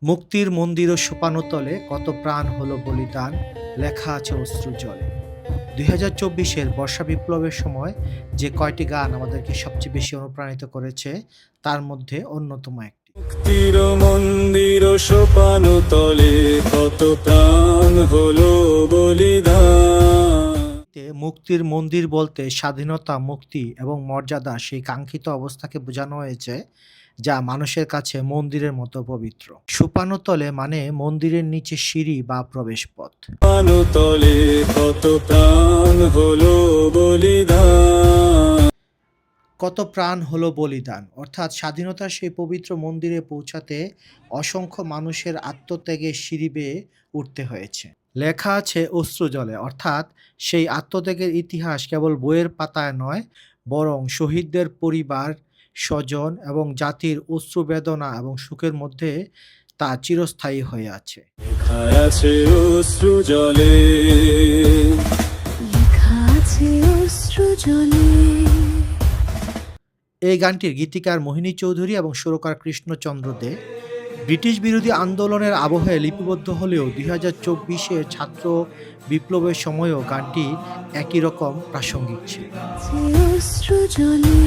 মুক্তির মন্দির ও সোপানতলে কত প্রাণ হলো বলিদান, লেখা আছে অশ্রু জলে। ২০২৪-এর বর্ষা বিপ্লবের সময় যে কয়টি গান আমাদেরকে সবচেয়ে বেশি অনুপ্রাণিত করেছে, তার মধ্যে অন্যতম একটি। মুক্তির মন্দির সোপান তলে কত প্রাণ হলো বলিদান। মুক্তির মন্দির বলতে স্বাধীনতা, মুক্তি এবং মর্যাদা সেই কাঙ্ক্ষিত অবস্থাকে বোঝানো হয়েছে, যা মানুষের কাছে মন্দিরের মতো পবিত্র। সোপানতলে মানে মন্দিরের নিচে সিঁড়ি বা প্রবেশপথ। সোপান তলে কত প্রাণ হলো বলিদান। কত প্রাণ হলো বলিদান, অর্থাৎ স্বাধীনতার সেই পবিত্র মন্দিরে পৌঁছাতে অসংখ্য মানুষের আত্মত্যাগের সিঁড়ি বেয়ে উঠতে হয়েছে। লেখা আছে অশ্রু জলে, অর্থাৎ সেই আত্মত্যাগের ইতিহাস কেবল বইয়ের পাতায় নয়, বরং শহীদদের পরিবার, স্বজন এবং জাতির অশ্রু, বেদনা এবং সুখের মধ্যে তা চিরস্থায়ী হয়ে আছে। লেখা আছে অশ্রু জলে, লেখা আছে অশ্রু জলে। এই গানটির গীতিকার মোহিনী চৌধুরী এবং সুরকার কৃষ্ণচন্দ্র দে। ব্রিটিশ বিরোধী আন্দোলনের আবহে লিপিবদ্ধ হলেও ২০২৪-এর ছাত্র বিপ্লবের সময়ও গানটি একই রকম প্রাসঙ্গিক ছিল। অশ্রু জলে।